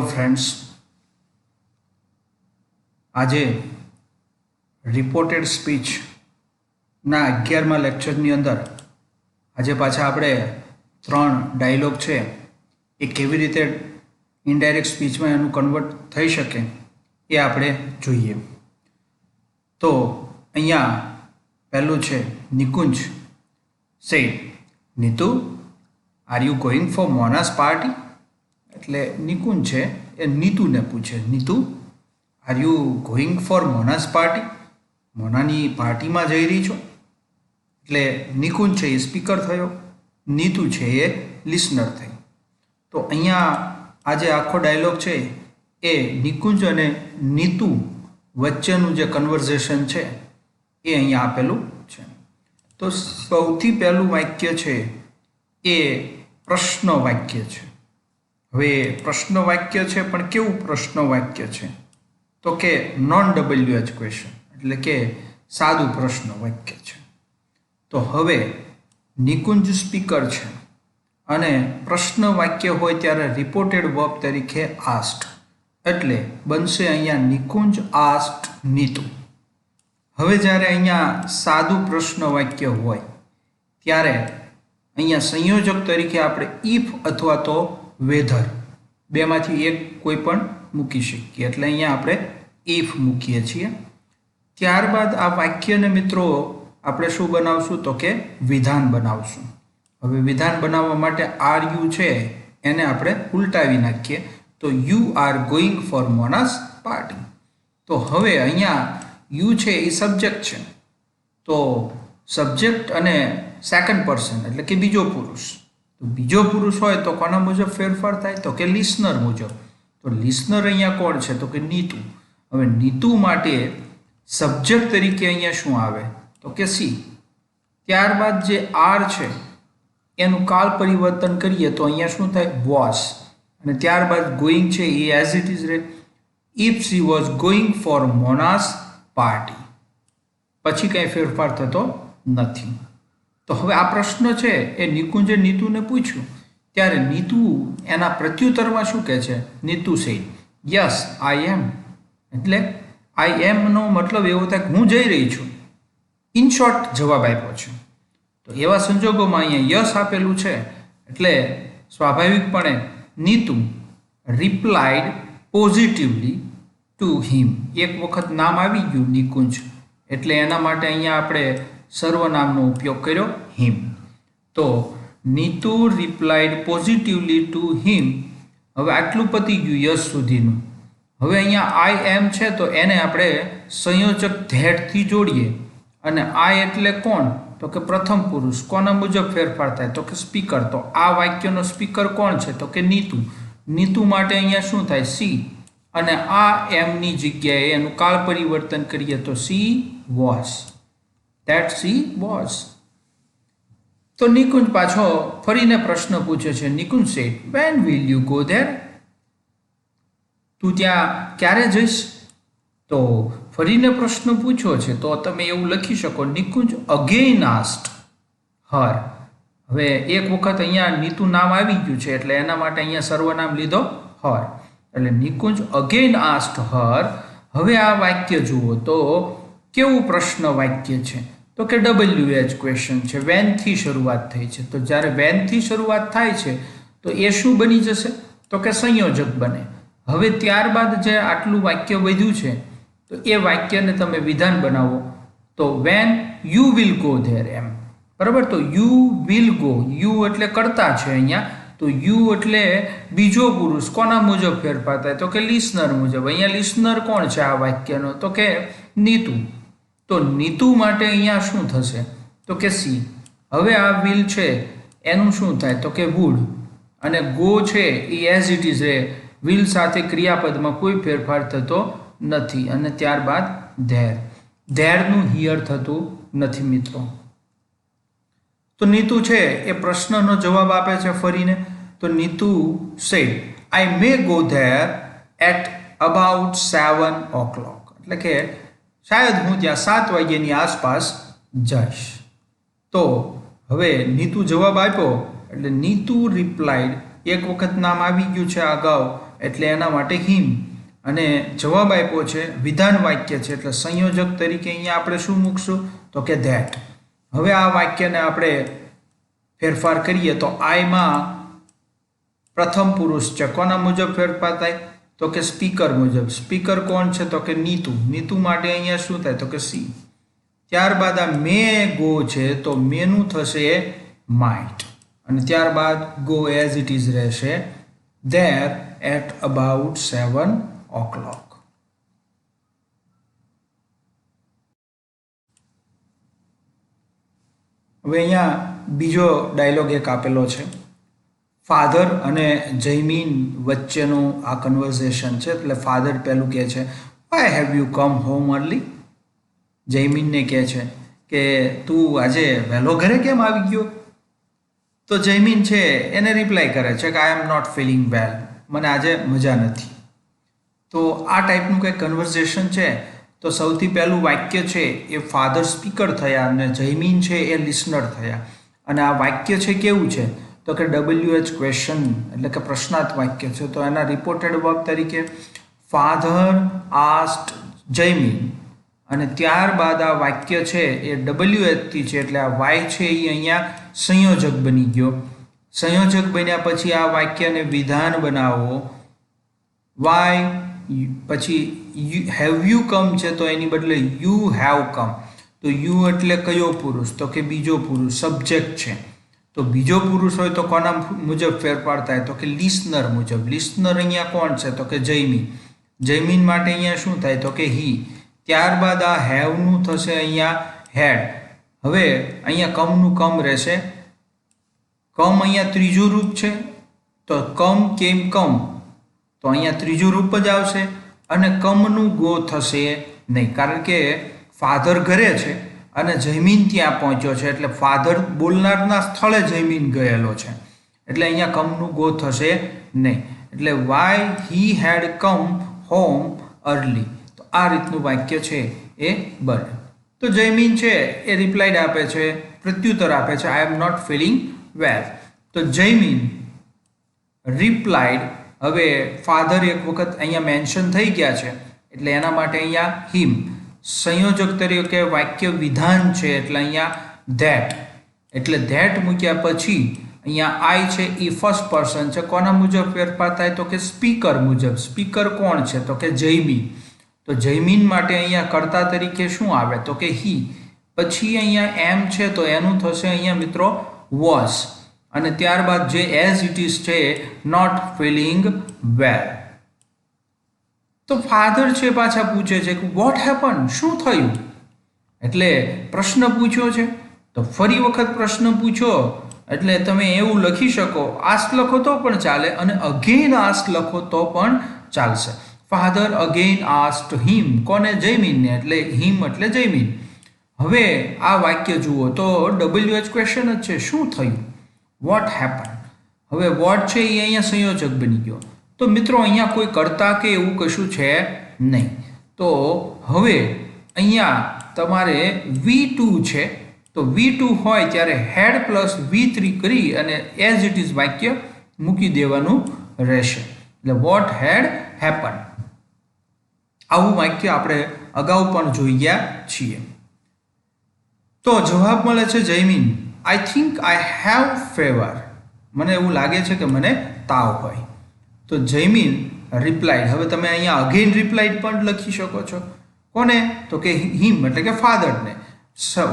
Hello friends, आज reported speech ना 11मा लेक्चरनी अंदर आज पाछा आपणे 3 डायलॉग छे ए केवी रीते इनडायरेक्ट स्पीच में एनु कन्वर्ट थई शके ए आपणे जोईए। तो अहींया पहेलुं छे निकुंज से Neetu are you going for Mona's party. एटले निकुंज छे ए नीतू ने पूछे, Neetu are you going for Mona's party, मोनानी पार्टी में जई रही छो। एटले निकुंज छे ए स्पीकर थयो, नीतू छे ए लिसनर थई। तो अहींया आज आखो डायलॉग छे ए निकुंज अने नीतू वच्चेनुं जे कन्वर्सेशन छे ए अहींया आपेलुं छे। तो सौथी पहेलुं वाक्य छे ए प्रश्न वाक्य छे। हवे प्रश्न वाक्य छे पण केवुं प्रश्न वाक्य छे तो के नॉन WH क्वेश्चन एटले के सादुं प्रश्न वाक्य छे। तो हवे निकुंज स्पीकर छे अने प्रश्न वाक्य होय त्यारे रिपोर्टेड वर्ब तरीके आस्क्ड एटले बनशे अहींया निकुंज आस्क्ड नीतू। हवे ज्यारे अहींया सादुं प्रश्न वाक्य होय त्यारे अहींया संयोजक तरीके आपणे इफ अथवा तो वेधर बेमांथी एक कोई पण मूकी शकीए एटले अहींया आपणे इफ मूकीए छीए। त्यारबाद आ वाक्यने मित्रों आपणे शुं बनावशुं तो के विधान बनावशुं। हवे विधान बनाववा माटे आर यू छे एने आपणे उलटावी नाखीए तो you are going for Mona's party. तो हवे अहींया यू छे ए सब्जेक्ट छे तो सब्जेक्ट अने सेकंड पर्सन एटले के बीजो पुरुष। तो बीजो पुरुष होय तो कोना मुजब फेरफार थाय तो के लिसनर मुजब। तो लिसनर अहींया कोण छे तो के नीतू। हवे नीतू माटे सब्जेक्ट तरीके अहींया शुं आवे तो के सी। त्यारबाद जे आर छे एनुं काल परिवर्तन करीए तो अहींया शुं थाय वॉज अने त्यारबाद गोइंग छे ए एज इट इज रे। If she was going for Mona's party पछी कई फेरफार थतो नथी। तो हवे आ प्रश्न छे ए निकुंजे नीतूने पूछ्યું त्यारे नीतू एना प्रत्युत्तरमां शुं कहे छे। नीतू से यस आई एम एटले आई एम नो मतलब एवो थाय के हूँ जई रही छुं। इन शॉर्ट जवाब आप्यो छे। तो एवा संजोगोमां अहींया यस आपेલું छे एटले स्वाभाविकपणे Neetu replied positively to him. एक वखत नाम आवी गयुं निकुंज एटले एना माटे अहींया आपणे सर्वनामनो उपयोग कर्यो हिम। तो Neetu replied positively to him. हवे आटલું पती गयुं यस सुधीनुं। हवे अहींया आई एम छे तो एने आपणे संयोजक धैट थी जोड़ीए अने आई एटले कोण तो के प्रथम पुरुष। कोना मुजब फेरफार थाय तो के स्पीकर। तो आ वाक्यनो स्पीकर कोण छे तो के नीतू। नीतू माटे अहींया शुं थाय सी अने आ एम नी जग्याए एनुं काल परिवर्तन करीए तो सी वॉज that she was। तो निकुंज पाछो फरीने प्रश्न पूछे छे। निकुंज said when will you go there, तू त्या क्यारे जईश। तो फरीने प्रश्न पूछो छे तो तमे एवुं लखी शको निकुंज अगेन आस्क्ड हर। हवे एक वखत अहींया नीतू नाम आवी गयुं छे एटले एना माटे अहींया सर्वनाम लीधो हर एटले निकुंज अगेन आस्क्ड हर। हवे आ वाक्य जुओ तो केवुं प्रश्न वाक्य छे तो के WH क्वेश्चन छे। वेन थी शरूआत थई छे तो ज्यारे वेन थी शरूआत थाय छे तो ए शुं बनी जशे तो के संयोजक बने। हवे त्यारबाद जे आटलुं वाक्य वध्युं छे तो ए वाक्यने तमे विधान बनावो तो when you will go there एम बराबर। तो यू विल गो यू एटले कर्ता छे अहींया तो यू एटले बीजो पुरुष। कोना मुजब फेरफार थाय तो के लिसनर मुजब। अहींया लिसनर कोण छे आ वाक्यनो तो के नीतू। तो नीतू माटे अहींया शुं थशे तो के सी। हवे आ विल छे एनुं शुं थाय तो के वुड अने गो छे ए एज इट इज रे। विल साथे क्रियापदमां कोई फेरफार थतो नथी अने त्यारबाद धेर। धेरनुं हियर थतुं नथी मित्रों। तो नीतू छे ए प्रश्ननो जवाब आपे छे फरीने। तो नीतू सेड आई मे गो धेर एट अबाउट 7 o'clock एटले के शायद हूँ त्या 7 वाग्यानी आसपास जईश। तो हवे नीतू जवाब आप्यो एटले नीतू रिप्लाइड एक वखत नाम आवी गयुं छे अगाऊ એટલે એના માટે હિમ. અને જવાબ આપ્યો છે વિધાન વાક્ય છે એટલે સંયોજક તરીકે અહીંયા આપણે શું મૂકશું તો કે ધેટ. હવે આ વાક્યને આપણે ફેરફાર કરીએ તો આઈમાં પ્રથમ પુરુષ છે, કોના મુજબ ફેરફાર થાય તો કે સ્પીકર મુજબ. સ્પીકર કોણ છે તો કે નીતુ. નીતુ માટે અહીંયા શું થાય તો કે સી. ત્યારબાદ આ મે ગો છે તો મેનું થશે માઇટ. અને ત્યારબાદ ગો એઝ ઇટ ઇઝ રહેશે there at about 7 o'clock. હવે અહીંયા બીજો ડાયલોગ એક આપેલો છે. ફાધર અને જયમીન વચ્ચેનું આ કન્વર્ઝેશન છે. એટલે ફાધર પહેલું કહે છે why have you come home early. જયમીનને કહે છે કે તું આજે વહેલો ઘરે કેમ આવી ગયો. તો જયમીન છે એને રિપ્લાય કરે છે કે આઈ એમ નોટ ફિલિંગ વેલ, મને આજે મજા નથી. તો આ ટાઈપનું કંઈક કન્વર્ઝેશન છે. તો સૌથી પહેલું વાક્ય છે એ ફાધર સ્પીકર થયા અને જયમીન છે એ લિસનર થયા. અને આ વાક્ય છે કેવું છે તો કે WH ક્વેશ્ચન એટલે કે પ્રશ્નાર્થ વાક્ય છે. તો એના રિપોર્ટેડ વર્બ તરીકે ફાધર આસ્ક્ડ જયમીન. અને ત્યારબાદ આ વાક્ય છે એ WH થી છે એટલે આ વાય છે એ અહીંયા સંયોજક બની ગયો. સંયોજક બન્યા પછી આ વાક્યને વિધાન બનાવો. વાય પછી હેવ યુ કમ છે તો એની બદલે યુ હેવ કમ. તો યુ એટલે કયો પુરુષ તો કે બીજો પુરુષ, સબ્જેક્ટ છે. તો બીજો પુરુષ હોય તો કોના મુજબ ફેરફાર થાય તો કે લિસનર મુજબ. લિસનર અહીંયા કોણ છે તો કે જયમીન. જયમીન માટે અહીંયા શું થાય તો કે હી. ત્યારબાદ આ હેવનું થશે અહીંયા હેડ. હવે અહીંયા કમનું કમ રહેશે. કમ અહીંયા ત્રીજું રૂપ છે તો કમ કેમ કમ તો અહીંયા ત્રીજું રૂપ જ આવશે. અને કમનું ગો થશે નહીં કારણ કે ફાધર ઘરે છે અને જયમીન ત્યાં પહોંચ્યો છે એટલે ફાધર બોલનારના સ્થળે જયમીન ગયેલો છે એટલે અહીંયા કમનું ગો થશે નહીં. એટલે why he had come home early. તો આ રીતનું વાક્ય છે એ બને. તો જયમીન છે એ રિપ્લાઇડ આપે છે, પ્રત્યુત્તર આપે છે આઈ એમ નોટ ફિલિંગ વેલ. તો જયમીન રિપ્લાઇડ. હવે ફાધર એક વખત અહીંયા મેન્શન થઈ ગયા છે એટલે એના માટે અહીંયા હિમ. સંયોજક તરીકે વાક્ય વિધાન છે એટલે અહીંયા ધેટ. એટલે ધેટ મૂક્યા પછી અહીંયા આઈ છે એ ફર્સ્ટ પર્સન છે. કોના મુજબ ફેરફાર થાય તો કે સ્પીકર મુજબ. સ્પીકર કોણ છે તો કે જયમીન. તો જયમીન માટે અહીંયા કર્તા તરીકે શું આવે તો કે હી. પછી અહીંયા એમ છે તો એનું થશે અહીંયા મિત્રો વોઝ. અને ત્યારબાદ જે એઝ ઇટ ઇઝ છે નોટ ફિલિંગ વેલ. તો ફાધર છે પાછા પૂછે છે કે વોટ હેપન, શું થયું. એટલે પ્રશ્ન પૂછ્યો છે તો ફરી વખત પ્રશ્ન પૂછો એટલે તમે એવું લખી શકો, આસ્ક લખો તો પણ ચાલે અને અગેન આસ્ક લખો તો પણ ચાલશે. ફાધર અગેન આસ્ક્ડ હિમ. કોને જયમીનને. એટલે હિમ એટલે જયમીન. હવે આ વાક્ય જુઓ તો WH ક્વેશ્ચન જ છે, શું થયું વોટ હેપન. હવે વોટ છે એ અહીંયા સંયોજક બની ગયો. તો મિત્રો અહીંયા કોઈ કર્તા કે એવું કશું છે નહીં. તો હવે અહીંયા તમારે V2 છે તો V2 હોય ત્યારે હેડ પ્લસ V3 કરી અને એઝ ઇટ ઇઝ વાક્ય મૂકી દેવાનું રહેશે. એટલે વોટ હેડ હેપન. આવું વાક્ય આપણે અગાઉ પણ જોઈ ગયા છીએ. તો જવાબ મળે છે Jaymin I think I have fever. મને એવું લાગે છે કે મને તાવ હોય. તો જયમીન રિપ્લાઇડ. હવે તમે અહીંયા અગેન રિપ્લાઇડ પણ લખી શકો છો. કોને તો કે હિમ એટલે કે ફાધરને.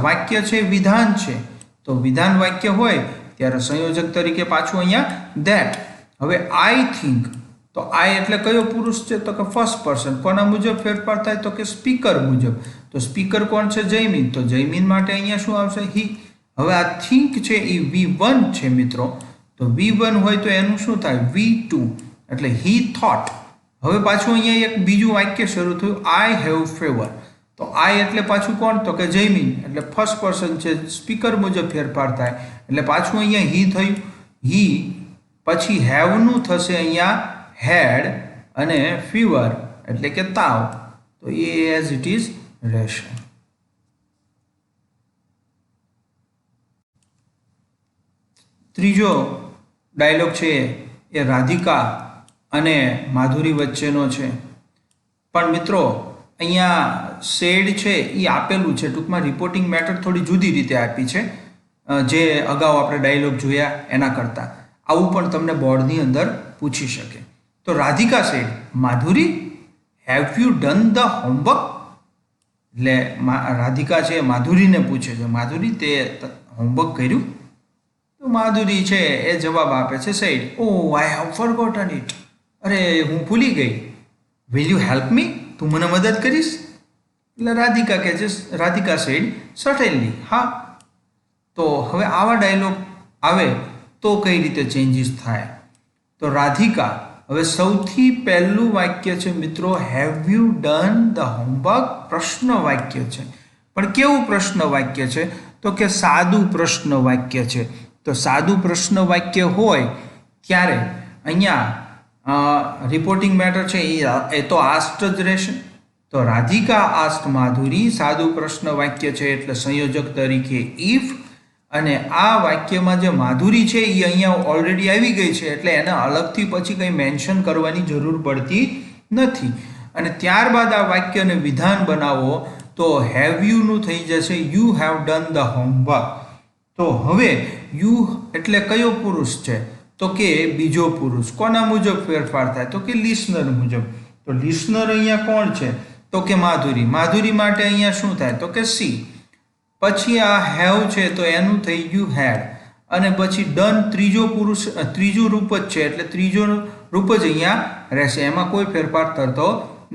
વાક્ય છે વિધાન છે તો વિધાન વાક્ય હોય ત્યારે સંયોજક તરીકે પાછું અહીંયા ધેટ. હવે આઈ થિંક તો આઈ એટલે કયો પુરુષ છે તો કે ફર્સ્ટ પર્સન. કોના મુજબ ફેરફાર થાય તો કે સ્પીકર મુજબ. તો સ્પીકર કોણ છે જયમીન. તો જયમીન માટે અહીંયા શું આવશે હી. હવે આ થિંક છે એ V1 છે મિત્રો. તો V1 હોય તો એનું શું થાય V2 એટલે હી થોટ. હવે પાછું અહીંયા એક બીજું વાક્ય શરૂ થયું આઈ હેવ ફીવર. તો આઈ એટલે પાછું કોણ તો કે જયમીન એટલે ફર્સ્ટ પર્સન છે, સ્પીકર મુજબ ફેરફાર થાય એટલે પાછું અહીંયા હી થયું. હી પછી હેવનું થશે અહીંયા હેડ અને ફીવર એટલે કે તાવ. તો એ એઝ ઇટ ઇઝ રહેશે. ત્રીજો ડાયલોગ છે એ રાધિકા અને માધુરી વચ્ચેનો છે. પણ મિત્રો અહીંયા શેડ છે એ આપેલું છે, ટૂંકમાં રિપોર્ટિંગ મેથડ થોડી જુદી રીતે આપી છે જે અગાઉ આપણે ડાયલોગ જોયા એના કરતાં. આવું પણ તમને બોર્ડની અંદર પૂછી શકે. તો Radhika said, Madhuri, have you done the homework? એટલે રાધિકા છે માધુરીને પૂછે છે, માધુરી તે હોમવર્ક કર્યું? તો માધુરી છે એ જવાબ આપે છે said, oh I have forgotten it. અરે હું ભૂલી ગઈ. Will you help me? તું મને મદદ કરીશ? એટલે રાધિકા કહે છે, રાધિકા સેડ સર્ટેનલી, હા. તો હવે આવા ડાયલોગ આવે તો કઈ રીતે ચેન્જીસ થાય? તો રાધિકા, હવે સૌથી પહેલું વાક્ય છે મિત્રો, have you done the homework? પ્રશ્ન વાક્ય છે. પણ કેવું પ્રશ્ન વાક્ય છે? તો કે સાદું પ્રશ્ન વાક્ય છે. તો સાદું પ્રશ્ન વાક્ય હોય ત્યારે અહીંયા રિપોર્ટિંગ મેટર છે એ તો આસ્ટ જ રહેશે. તો રાધિકા આસ્ટ માધુરી સાદું પ્રશ્ન વાક્ય છે એટલે સંયોજક તરીકે ઇફ. અને આ વાક્યમાં જે માધુરી છે એ અહીંયા ઓલરેડી આવી ગઈ છે એટલે એને અલગથી પછી કંઈ મેન્શન કરવાની જરૂર પડતી નથી. અને ત્યારબાદ આ વાક્યને વિધાન બનાવો તો હેવ યુનું થઈ જશે you have done the homework. તો હવે યુ એટલે કયો પુરુષ છે? તો કે બીજો પુરુષ. કોના મુજબ ફેરફાર થાય? તો કે લિસનર મુજબ. તો લિસનર અહીંયા કોણ છે? તો કે માધુરી. માધુરી માટે અહીંયા શું થાય? તો કે સી. પછી આ હેવ છે તો એનું થઈ ગયું હેડ. અને પછી ડન ત્રીજો પુરુષ, ત્રીજું રૂપ જ છે એટલે ત્રીજો રૂપ જ અહીંયા રહેશે, એમાં કોઈ ફેરફાર થતો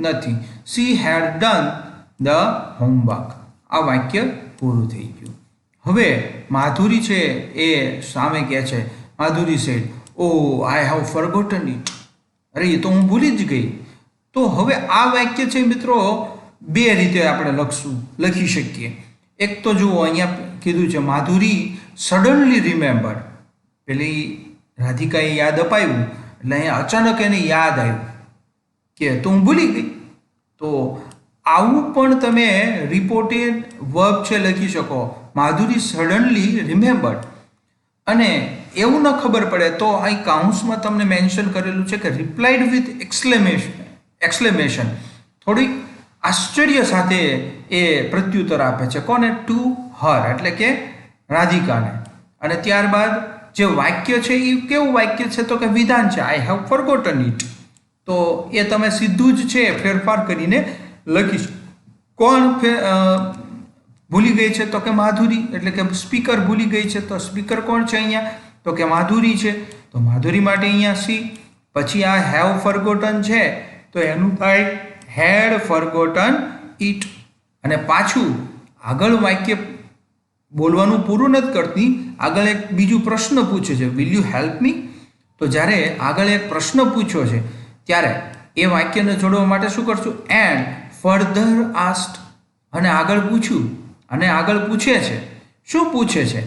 નથી. She had done the homework. આ વાક્ય પૂરું થઈ ગયું. હવે માધુરી છે એ સામે કહે છે, Madhuri said, oh I have forgotten it. અરે એ તો હું ભૂલી જ ગઈ. તો હવે આ વાક્ય છે મિત્રો બે રીતે આપણે લખી શકીએ. એક તો જુઓ અહીંયા કીધું છે માધુરી સડનલી રિમેમ્બર, પેલી રાધિકાએ યાદ અપાવ્યું એટલે અહીંયા અચાનક એને યાદ આવ્યું કે તો હું ભૂલી ગઈ. તો આવું પણ તમે રિપોર્ટેડ વર્બ છે લખી શકો, માધુરી સડનલી રિમેમ્બર્ડ. અને એવું ન ખબર પડે તો અહીં કાઉન્સમાં તમને મેન્શન કરેલું છે કે રિપ્લાઇડ વિથ એક્સક્લેમેશન. થોડીક આશ્ચર્ય સાથે એ પ્રત્યુત્તર આપે છે. કોને? ટુ હર, એટલે કે રાધિકાને. અને ત્યારબાદ જે વાક્ય છે એ કેવું વાક્ય છે? તો કે વિધાન છે, આઈ હેવ ફોરગોટન ઇટ. તો એ તમે સીધું જ છે ફેરફાર કરીને લખી. કોણ ભૂલી ગઈ છે? તો કે માધુરી. એટલે કે સ્પીકર ભૂલી ગઈ છે તો સ્પીકર કોણ છે અહીંયા? તો કે માધુરી છે. તો માધુરી માટે અહીંયા સી. પછી આ હેવ ફોરગોટન છે તો એનું થાય હેડ ફોરગોટન ઇટ. અને પાછું આગળ વાક્ય બોલવાનું પૂરું નથી કરતી, આગળ એક બીજું પ્રશ્ન પૂછે છે, વિલ યુ હેલ્પ મી? તો જ્યારે આગળ એક પ્રશ્ન પૂછ્યો છે ત્યારે એ વાક્યને જોડવા માટે શું કરશું? And further આસ્ટ. અને આગળ પૂછ્યું અને આગળ પૂછે છે. શું પૂછે છે?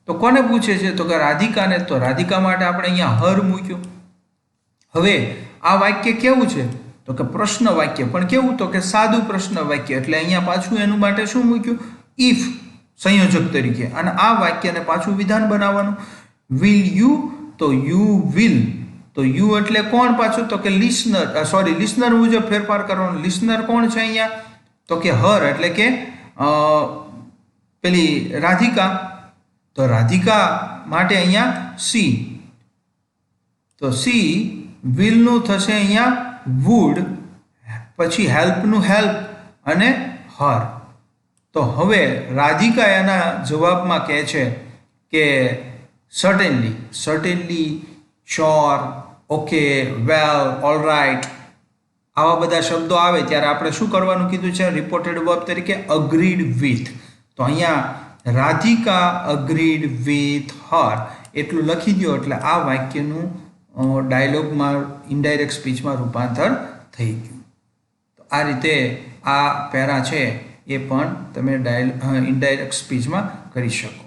તો કોને પૂછે છે? તો કે રાધિકાને. તો રાધિકા માટે આપણે અહીંયા હર મૂક્યો. હવે આ વાક્ય કેવું છે? તો કે પ્રશ્ન વાક્ય. પણ કેવું? તો કે સાદું પ્રશ્ન વાક્ય. એટલે અહીંયા પાછું એનું માટે શું મૂક્યું? ઇફ, સંયોજક તરીકે. અને આ વાક્યને પાછું વિધાન બનાવવાનું. વિલ યુ, તો યુ વિલ. તો યુ એટલે કોણ પાછું? તો કે લિસનર, લિસનર મુજબ ફેરફાર કરવાનો. લિસનર કોણ છે અહીંયા? તો કે હર, એટલે કે પેલી રાધિકા. તો રાધિકા માટે અહીંયા સી. તો સી વિલનું થશે અહીંયા વુડ, પછી હેલ્પનું હેલ્પ અને હર. તો હવે રાધિકા એના જવાબમાં કહે છે કે સર્ટેનલી, શ્યોર, ઓકે, વેલ, ઓલ રાઇટ. આવા બધા શબ્દો આવે ત્યારે આપણે શું કરવાનું કીધું છે? રિપોર્ટેડ વર્બ તરીકે અગ્રીડ વિથ. તો અહીંયા રાધિકા અગ્રીડ વિથ હર એટલું લખી દો એટલે આ વાક્યનું ડાયલોગમાં ઇનડાયરેક્ટ સ્પીચમાં રૂપાંતર થઈ ગયું. તો આ રીતે આ પેરા છે એ પણ તમે ઇનડાયરેક્ટ સ્પીચમાં કરી શકો.